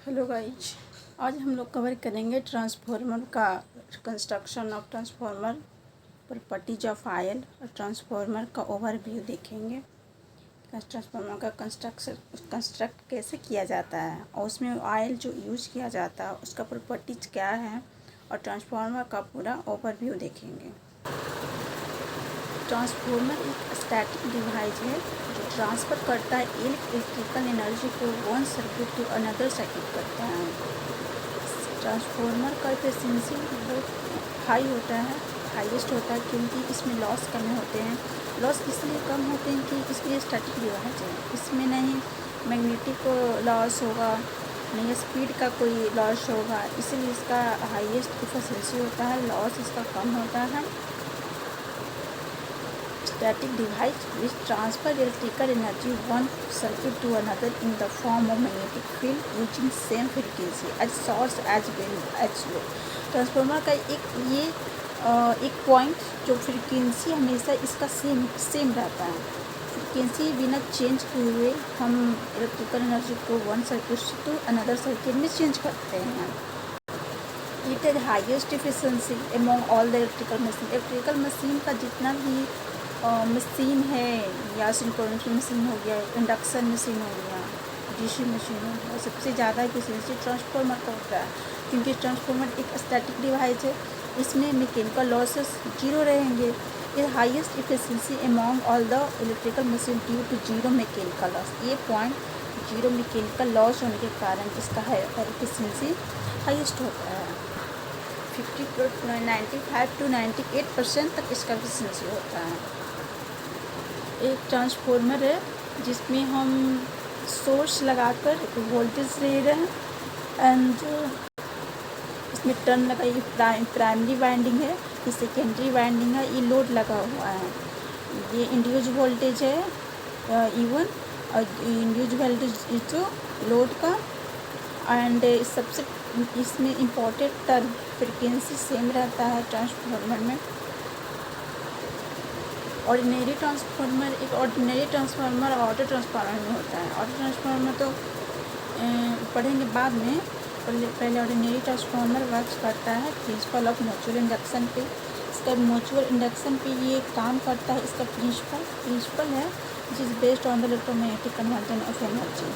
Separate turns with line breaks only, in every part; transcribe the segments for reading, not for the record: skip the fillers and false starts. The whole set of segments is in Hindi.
हेलो गाइज, आज हम लोग कवर करेंगे ट्रांसफार्मर का construction of transformer, properties of oil और ट्रांसफार्मर का ओवरव्यू देखेंगे। ट्रांसफार्मर का कंस्ट्रक्ट कैसे किया जाता है और उसमें आयल जो यूज़ किया जाता है उसका प्रॉपर्टीज क्या है और ट्रांसफार्मर का पूरा ओवरव्यू देखेंगे। ट्रांसफार्मर एक स्टैटिक डिवाइस है जो ट्रांसफ़र करता है इलेक्ट्रिकल एनर्जी को one circuit to another circuit करता है। ट्रांसफार्मर का एफिशिएंसी बहुत हाई होता है, हाईएस्ट होता है, क्योंकि इसमें लॉस कम होते हैं। लॉस इसलिए कम होते हैं कि इसमें स्टैटिक डिवाइस है, इसमें नहीं मैग्नेटिक लॉस होगा, नहीं स्पीड का कोई लॉस होगा, इसलिए इसका हाईएस्ट एफिशिएंसी होता है, लॉस इसका कम होता है। Static device which transfer electrical energy one circuit to another in the form of magnetic field using same frequency as source as well as load। Transformer का एक पॉइंट जो फ्रीक्वेंसी हमेशा इसका सेम रहता है। फ्रीक्वेंसी बिना चेंज किए हुए हम इलेक्ट्रिकल एनर्जी को one circuit to another circuit में चेंज करते हैं। It has highest efficiency among all the electrical machine. Electrical machine का जितना भी मशीन है, या सिंक्रोनस मशीन हो गया, इंडक्शन मशीन हो गया, डीसी मशीन हो गया, सबसे ज़्यादा एफिशिएंसी ट्रांसफार्मर का होता है, क्योंकि ट्रांसफार्मर एक स्टैटिक डिवाइस है, इसमें मैकेनिकल लॉसेस जीरो रहेंगे। It highest efficiency among all the electrical machine due to zero mechanical loss. ये पॉइंट जीरो मैकेनिकल लॉस होने के कारण इसका एफिशिएंसी हाईएस्ट होता है। 95 to 98% तक इसका एफिशिएंसी होता है। एक ट्रांसफार्मर है जिसमें हम सोर्स लगाकर वोल्टेज ले रहे हैं, एंड इसमें टर्न लगा, ये प्राइमरी वाइंडिंग है, ये सेकेंडरी वाइंडिंग है, ये लोड लगा हुआ है, ये इंड्यूस वोल्टेज है E1 और इंड्यूस वोल्टेज जो लोड का, एंड सबसे इसमें इम्पोर्टेंट टर्म फ्रिक्वेंसी सेम रहता है ट्रांसफार्मर में। ऑर्डिनरी ट्रांसफार्मर और ऑटो ट्रांसफार्मर में होता है। ऑटो ट्रांसफार्मर तो पढ़ेंगे बाद में, पहले ऑर्डिनरी ट्रांसफार्मर वर्क करता है प्रिंसिपल ऑफ म्यूचुअल इंडक्शन पे। इसका म्यूचुअल इंडक्शन पे ये काम करता है। इसका प्रिंसिपल है which is based on the electromagnetic conversion of energy.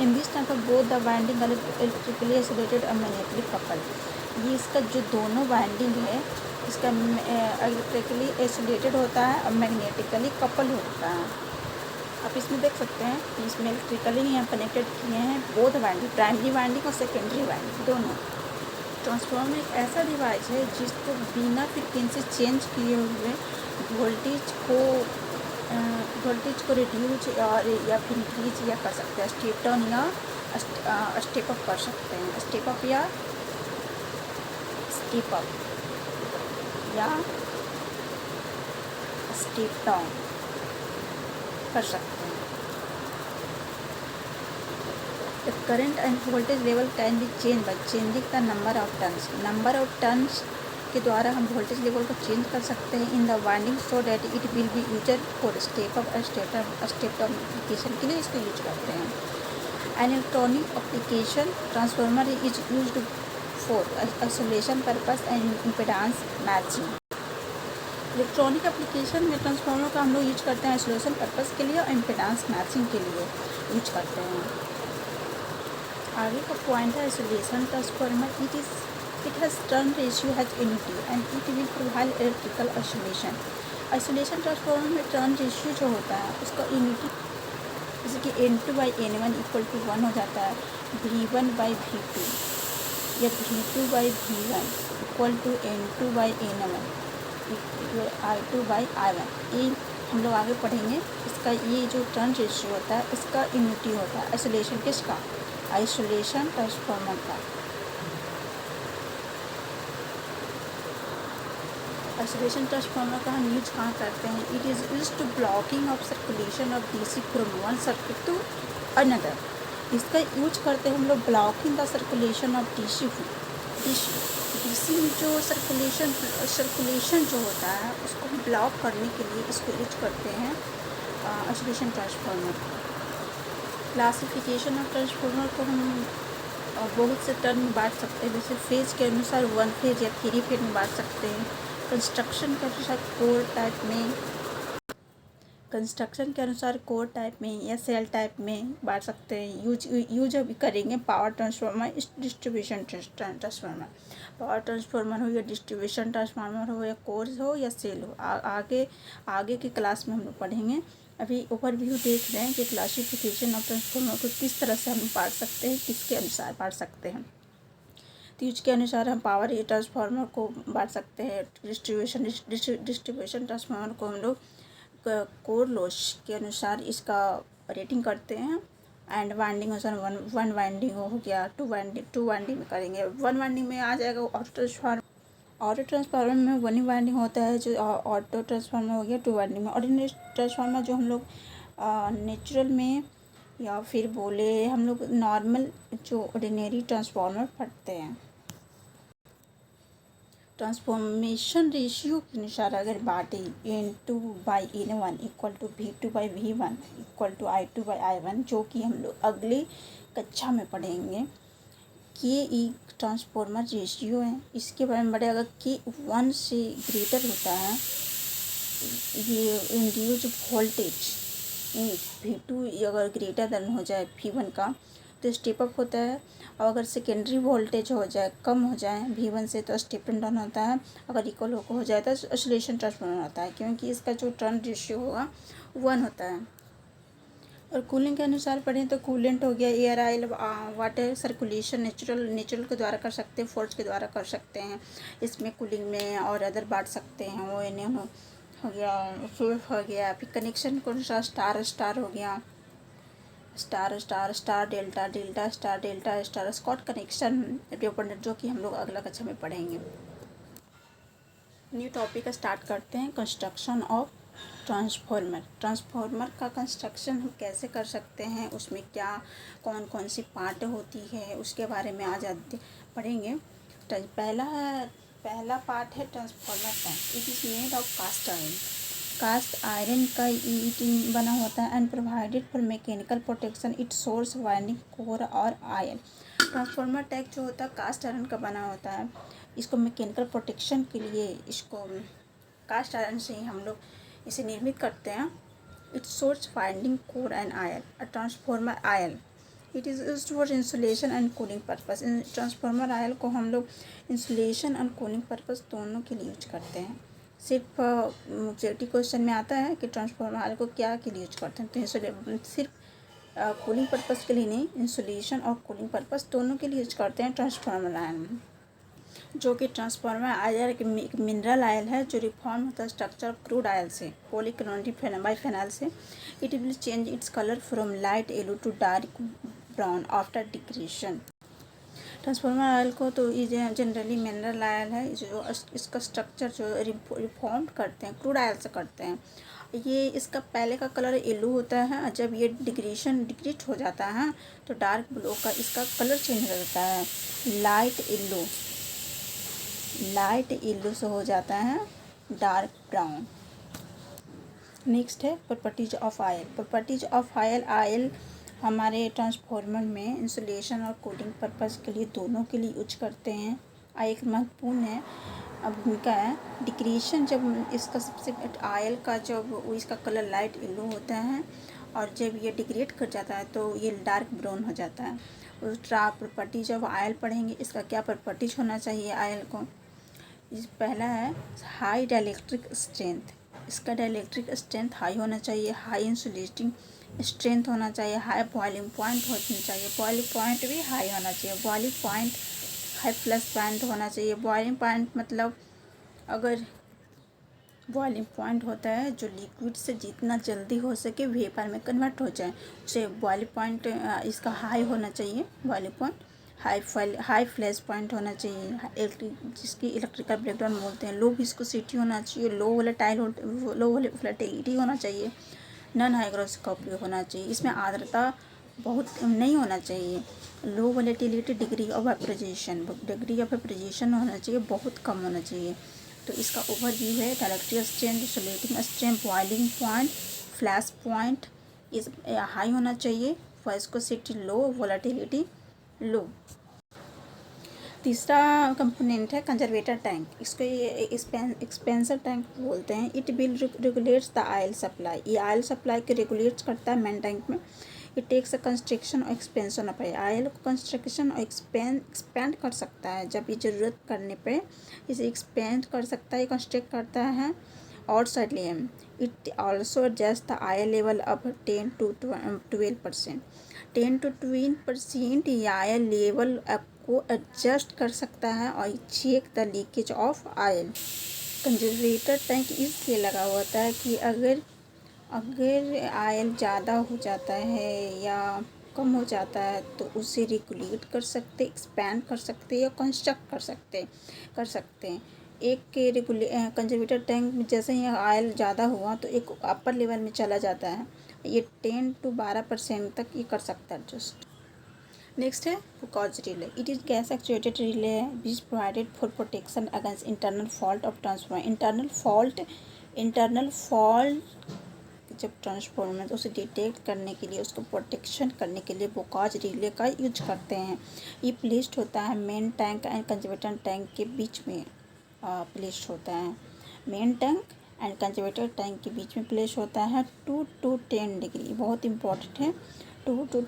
In this type of both the winding electrically isolated और मैग्नेटिकली कपल्ड। ये इसका जो दोनों वाइंडिंग है इसका इलेक्ट्रिकली आइसोलेटेड होता है और मैग्नेटिकली कपल होता है। आप इसमें देख सकते हैं कि इसमें इलेक्ट्रिकली यहाँ कनेक्टेड किए हैं बोथ वाइंडिंग, प्राइमरी वाइंडिंग और सेकेंडरी वाइंडिंग दोनों। ट्रांसफार्मर एक ऐसा डिवाइस है जिसको बिना फ्रिक्वेंसी चेंज किए हुए वोल्टेज को रिड्यूस या फिर इंक्रीज या कर सकते हैं, स्टेप डाउन या स्टेप अप कर सकते हैं, स्टेप अप या स्टेप डाउन कर सकते हैं। The current and voltage level can be changed by changing the number of turns। Number of turns के द्वारा हम वोल्टेज लेवल को चेंज कर सकते हैं in the winding, so that it will be user for step up और स्टेप डाउन एप्लीकेशन के लिए इसको यूज करते हैं। An electronic application transformer is used for isolation purpose and impedance matching. Electronic application में ट्रांसफार्मर का हम लोग यूज करते हैं आइसोलेशन पर्पस के लिए और इम्पीडेंस मैचिंग के लिए यूज करते हैं। आगे का पॉइंट है isolation transformer. It has turn ratio has unity and it will provide electrical isolation. Isolation transformer में टर्न रेशियो जो होता है उसका यूनिटी, जैसे कि N2/N1 इक्वल टू 1 हो जाता है, V1/V2 या V2/V1 equal to N2/N1 I2/I1। ये हम लोग आगे पढ़ेंगे। इसका ये जो टर्न रेशियो होता है इसका यूनिटी होता है। आइसोलेशन किसका? आइसोलेशन ट्रांसफार्मर का। आइसोलेशन ट्रांसफार्मर का हम यूज कहाँ करते हैं? It is use to blocking of circulation of DC from one circuit to another. इसका यूज करते हैं हम लोग blocking the circulation of DC में जो सर्कुलेशन जो होता है उसको ब्लॉक करने के लिए इसको यूज करते हैं isolation transformer. Classification of transformer को हम और बहुत से टर्म में बांट सकते हैं, जैसे फेज के अनुसार 1 फेज या 3 फेज में बांट सकते हैं। कंस्ट्रक्शन के अनुसार कोर टाइप में, कंस्ट्रक्शन के अनुसार कोर टाइप में या सेल टाइप में बांट सकते हैं। यूज अभी करेंगे power transformer, distribution transformer. Power transformer हो या डिस्ट्रीब्यूशन ट्रांसफार्मर हो या कोर हो या सेल हो, आगे की क्लास में हम लोग पढ़ेंगे। अभी ओवरव्यू देख रहे हैं कि क्लासिफिकेशन ऑफ ट्रांसफार्मर को किस तरह से हम बांट सकते हैं, किसके अनुसार बांट सकते हैं। तो इसके अनुसार हम पावर ट्रांसफार्मर को बांट सकते हैं। डिस्ट्रीब्यूशन ट्रांसफार्मर को हम लोग कोर लॉस के अनुसार इसका रेटिंग करते हैं। एंड वाइंडिंग अनुसार वन वाइंडिंग हो गया, टू वाइंडिंग में करेंगे। वन वाइंडिंग में आ जाएगा ऑटो ट्रांसफार्मर में वन ही वाइंडिंग होता है, जो ऑटो ट्रांसफार्मर हो गया टू वाइंडिंग में। ऑर्डिनरी ट्रांसफार्मर जो हम लोग नेचुरल में या फिर बोले हम लोग नॉर्मल जो ऑर्डिनरी ट्रांसफार्मर पढ़ते हैं। ट्रांसफॉर्मेशन रेशियो के अनुसार अगर बांटे N2/N1 equal to V2/V1 equal to I2/I1, जो कि हम लोग अगले कक्षा में पढ़ेंगे। के ट्रांसफॉर्मर रेशियो है, इसके बारे में पढ़ेगा। के 1 से ग्रेटर होता है, ये इंड्यूस वोल्टेज V2 अगर ग्रेटर देन हो जाए V1 का तो स्टेप अप होता है, और अगर सेकेंडरी वोल्टेज हो जाए, कम हो जाए V1 से, तो स्टेप डाउन होता है। अगर इक्वल हो जाए तो ऑसिलेशन ट्रांसफार्मर होता है, क्योंकि इसका जो टर्न रेशियो होगा 1 होता है। और कूलिंग के अनुसार पढ़ें तो कूलेंट हो गया air, oil, water circulation natural के द्वारा कर सकते हैं, फोर्स के द्वारा कर सकते हैं इसमें कूलिंग में। और अदर बांट सकते हैं वो इन्हें हो गया, फ्लूइड हो गया। फिर कनेक्शन के अनुसार स्टार हो गया, स्टार डेल्टा स्कॉट कनेक्शन, जो कि हम लोग अगला कक्षा में पढ़ेंगे। न्यू टॉपिक स्टार्ट करते हैं। कंस्ट्रक्शन ऑफ ट्रांसफार्मर का कंस्ट्रक्शन हम कैसे कर सकते हैं, उसमें क्या कौन कौन सी पार्ट होती है, उसके बारे में आज पढ़ेंगे। पहला पार्ट है transformer tank. It is made of cast iron का ईट बना होता है and provided for mechanical protection it source winding core और आयरन। ट्रांसफार्मर टैंक जो होता है कास्ट आयरन का बना होता है। इसको मैकेनिकल प्रोटेक्शन के लिए इसको कास्ट आयरन से ही हम लोग इसे निर्मित करते हैं। It source winding core and oil. Transformer oil it is used for insulation and cooling purpose. Transformer oil को हम लोग इंसुलेशन और कूलिंग पर्पस दोनों के लिए यूज करते हैं। सिर्फ ऑब्जेक्टिव क्वेश्चन में आता है कि ट्रांसफार्मर आयल को क्या के लिए यूज करते हैं, तो सिर्फ कूलिंग पर्पस के लिए नहीं, इंसुलेशन और कूलिंग पर्पस दोनों के लिए यूज करते हैं ट्रांसफार्मर आयल। जो कि ट्रांसफार्मर आयल एक मिनरल आयल है जो रिफॉर्म होता है स्ट्रक्चर ऑफ क्रूड आयल से, पॉलीक्लोराइड बाइफेनॉल से। It will change its colour from light yellow to dark brown after degradation. Transformer oil को तो ये जनरली मिनरल आयल है, जो इसका स्ट्रक्चर जो रिफॉर्म करते हैं क्रूड आयल से करते हैं। ये इसका पहले का कलर येलो होता है, जब ये डिग्रेड हो जाता है तो डार्क ब्लू का इसका कलर चेंज हो जाता है, लाइट येलो से हो जाता है डार्क ब्राउन। नेक्स्ट है properties of oil. Properties of oil हमारे ट्रांसफार्मर में इंसुलेशन और कूलिंग पर्पस के लिए दोनों के लिए यूज करते हैं। एक महत्वपूर्ण है भूमिका है डिक्रीशन। जब इसका सबसे आयल का जब इसका कलर लाइट येलो होता है और जब ये डिग्रेड कर जाता है तो ये डार्क ब्राउन हो जाता है। उस प्रॉपर्टीज ऑफ आयल पढ़ेंगे, इसका क्या प्रॉपर्टीज होना चाहिए आयल को। पहला है हाई डाइलेक्ट्रिक स्ट्रेंथ। इसका डाइलेक्ट्रिक स्ट्रेंथ हाई होना चाहिए, हाई इंसुलेटिंग स्ट्रेंथ होना चाहिए, हाई बॉइलिंग पॉइंट होना चाहिए, बॉइलिंग पॉइंट भी हाई होना चाहिए, boiling point high plus point होना चाहिए। बॉइलिंग पॉइंट मतलब अगर बॉइलिंग पॉइंट होता है जो लिक्विड से जितना जल्दी हो सके वेपर में कन्वर्ट हो जाए, उसे बॉइलिंग पॉइंट इसका हाई होना चाहिए। Boiling point high flash point होना चाहिए, जिसकी इलेक्ट्रिकल ब्रेकडाउन बोलते हैं। लो विस्कोसिटी होना चाहिए, लो वोलेटिलिटी होना चाहिए, नॉन हाइग्रोस का उपयोग होना चाहिए। इसमें आर्द्रता बहुत नहीं होना चाहिए। लो वोलेटिलिटी डिग्री ऑफ वेपराइजेशन होना चाहिए, बहुत कम होना चाहिए। तो इसका ओवरव्यू है dielectric strength, insulating strength, boiling point, flash point इस हाई होना चाहिए, विस्कोसिटी लो, वोलेटिलिटी लो। तीसरा कंपोनेंट है कंजर्वेटर टैंक, इसको ये एक्सपेंसर टैंक बोलते हैं। It will regulates the oil supply, ये ऑयल सप्लाई को रेगुलेट करता है मेन टैंक में। इट टेक्स अ कंस्ट्रक्शन और एक्सपेंशन ऑफ ऑयल को कंस्ट्रक्शन और एक्सपेंड कर सकता है, जब ये ज़रूरत करने पे इसे एक्सपेंड कर सकता है, कंस्ट्रक्ट करता है। और सडलियम it also adjust the oil level of 10 to 12%, 10 to 12% ये ऑयल लेवल को एडजस्ट कर सकता है और check the leakage of oil. Conservator tank इसलिए लगा होता है कि अगर ऑयल ज़्यादा हो जाता है या कम हो जाता है तो उसे रेगुलेट कर सकते, एक्सपैंड कर सकते या कंस्ट्रक्ट कर सकते हैं। एक के कंजर्वेटर टैंक में जैसे ही ऑयल ज़्यादा हुआ तो एक अपर लेवल में चला जाता है, ये 10 to 12% तक ये कर सकता है एडजस्ट। नेक्स्ट है Buchholz relay, it is gas actuated relay which provided for protection against internal fault of transformer. Internal fault जब ट्रांसफार्मर तो उसे डिटेक्ट करने के लिए, उसको प्रोटेक्शन करने के लिए फुकाज रिले का यूज करते हैं। ये प्लेस्ड होता है main tank and conservator tank के बीच में प्लेस्ड होता है। Main tank and conservator tank के बीच में प्लेस होता है 2 to 10 डिग्री, बहुत इंपॉर्टेंट है। 2 to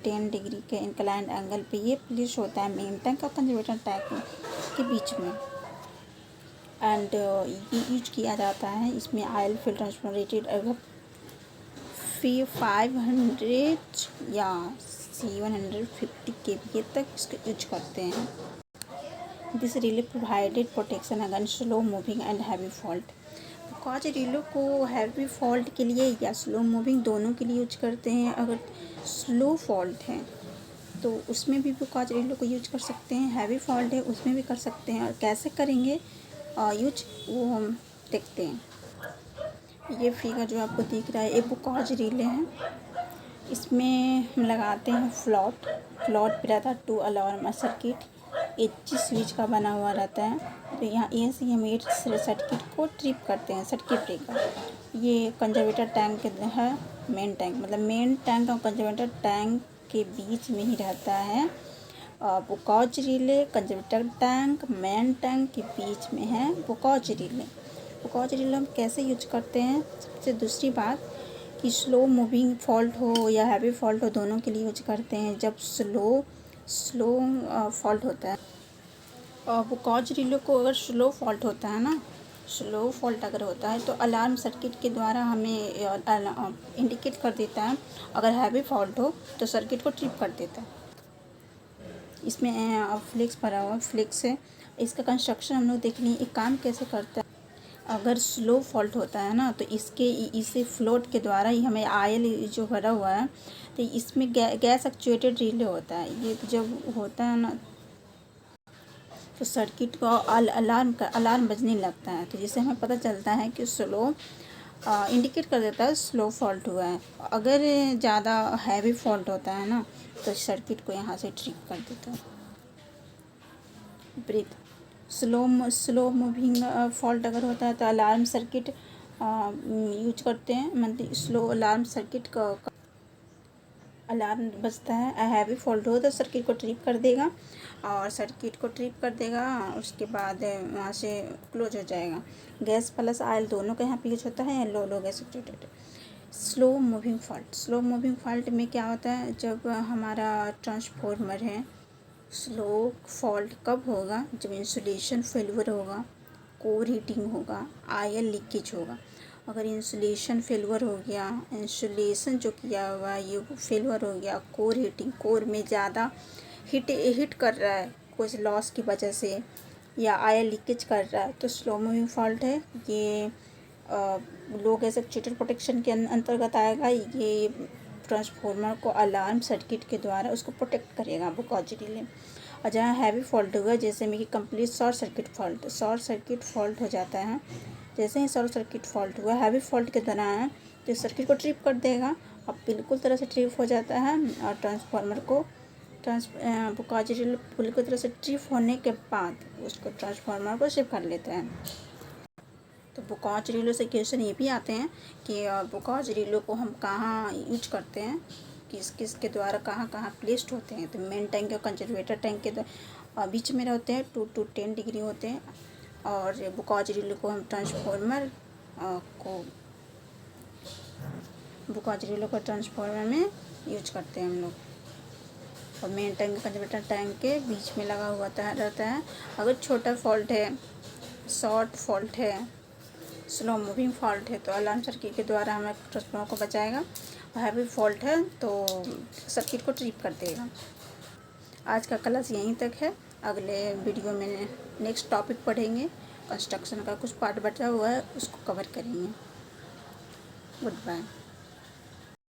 10 डिग्री के इंक्लाइंड एंगल पे ये प्लेस होता है मेन टैंक और कंजर्वेटर टैंक के बीच में। एंड ये यूज किया जाता है, इसमें ऑयल फिल ट्रांसफॉर्मेटेड अगर 500 या 750 kVA तक इसको यूज करते हैं। This relay provided protection against slow moving and heavy fault. Buchholz relay को हैवी फॉल्ट के लिए या स्लो मूविंग दोनों के लिए यूज करते हैं। अगर स्लो फॉल्ट है तो उसमें भी फुकाज रिले को यूज कर सकते हैं, हैवी फॉल्ट है उसमें भी कर सकते हैं। और कैसे करेंगे यूज वो हम देखते हैं। ये फिगर जो आपको दिख रहा है ये फुकाज रिले है, इसमें हम लगाते हैं फ्लॉट पे रहता है 2 अलार्म सर्किट, एच स्विच का बना हुआ रहता है। तो यहाँ ये से हम 8 सर्किट को ट्रिप करते हैं, सर्किट ब्रेकर। ये कंजर्वेटर टैंक है, मेन टैंक मतलब मेन टैंक और कंजर्वेटर टैंक के बीच में ही रहता है। Buchholz relay conservator tank main tank के बीच में है फुकाज रिले। फुकाज रिले हम कैसे यूज करते हैं, सबसे दूसरी बात कि स्लो मूविंग फॉल्ट हो या हैवी फॉल्ट हो दोनों के लिए यूज करते हैं। जब स्लो फॉल्ट होता है फुकाज रिले को, अगर स्लो फॉल्ट होता है ना, स्लो फॉल्ट अगर होता है तो अलार्म सर्किट के द्वारा हमें इंडिकेट कर देता है। अगर हैवी फॉल्ट हो तो सर्किट को ट्रिप कर देता है। इसमें फ्लेक्स भरा हुआ फ्लेक्स है, इसका कंस्ट्रक्शन हम लोग देख लिए एक काम कैसे करता है। अगर स्लो फॉल्ट होता है ना तो इसे फ्लोट के द्वारा ही हमें ऑयल जो भरा हुआ है तो इसमें गैस एक्चुएटेड रिले होता है। ये जब होता है ना तो सर्किट को अलार्म बजने लगता है, तो जिससे हमें पता चलता है कि स्लो इंडिकेट कर देता है स्लो फॉल्ट हुआ है। अगर ज़्यादा हैवी फॉल्ट होता है ना तो सर्किट को यहाँ से ट्रिप कर देता है। ब्रेथ स्लो मूविंग फॉल्ट अगर होता है तो अलार्म सर्किट यूज करते हैं, मतलब स्लो अलार्म सर्किट का अलार्म बजता है। हैवी फॉल्ट हो तो सर्किट को ट्रिप कर देगा और सर्किट को ट्रिप कर देगा, उसके बाद वहाँ से क्लोज हो जाएगा। गैस प्लस ऑयल दोनों का यहाँ पे यूज होता है, लो gas actuated. Slow moving fault में क्या होता है, जब हमारा ट्रांसफार्मर है, स्लो फॉल्ट कब होगा, जब इंसुलेशन फेलियर होगा, कोर हीटिंग होगा, ऑयल लीकेज होगा। अगर इंसुलेशन फेलियर हो गया, इंसुलेशन जो किया हुआ ये फेलियर हो गया, कोर हीटिंग, कोर में ज़्यादा हीट कर रहा है कुछ लॉस की वजह से, या ऑयल लीकेज कर रहा है तो स्लो मूविंग फॉल्ट है। ये लो गैस एक्चुएटेड प्रोटेक्शन के अंतर्गत आएगा। ये ट्रांसफार्मर को अलार्म सर्किट के द्वारा उसको प्रोटेक्ट करेगा फुकाज रिले। और जहाँ हैवी फॉल्ट होगा, जैसे में कि कंप्लीट शॉर्ट सर्किट फॉल्ट हो जाता है, जैसे ही शॉर्ट सर्किट फॉल्ट हुआ हैवी फॉल्ट के दौरान तो सर्किट को ट्रिप कर देगा और बिल्कुल तरह से ट्रिप हो जाता है। और ट्रांसफार्मर को फुकाज रिले बिल्कुल तरह से ट्रिप होने के बाद उसको ट्रांसफार्मर को शिफ्ट कर लेते हैं। तो फुकाज रिले से क्वेश्चन ये भी आते हैं कि फुकाज रिले को हम कहाँ यूज करते हैं। किस किस के द्वारा कहाँ कहाँ प्लेस्ड होते हैं। तो मेन टैंक और कंजर्वेटर टैंक के बीच में होते हैं, 2 to 10 डिग्री होते हैं। और बुकाज रिले को हम ट्रांसफार्मर में यूज करते हैं हम लोग। और मेन टैंक कंजर्वेटर टैंक के बीच में लगा हुआ रहता है। अगर छोटा फॉल्ट है, शॉर्ट फॉल्ट है, स्लो मूविंग फॉल्ट है तो अलार्म सर्किट के द्वारा हमें ट्रांसफार्मर को बचाएगा। और हैवी फॉल्ट है तो सर्किट को ट्रिप कर देगा। आज का क्लास यहीं तक है। अगले वीडियो में नेक्स्ट टॉपिक पढ़ेंगे। कंस्ट्रक्शन का कुछ पार्ट बचा हुआ है, उसको कवर करेंगे। Good bye.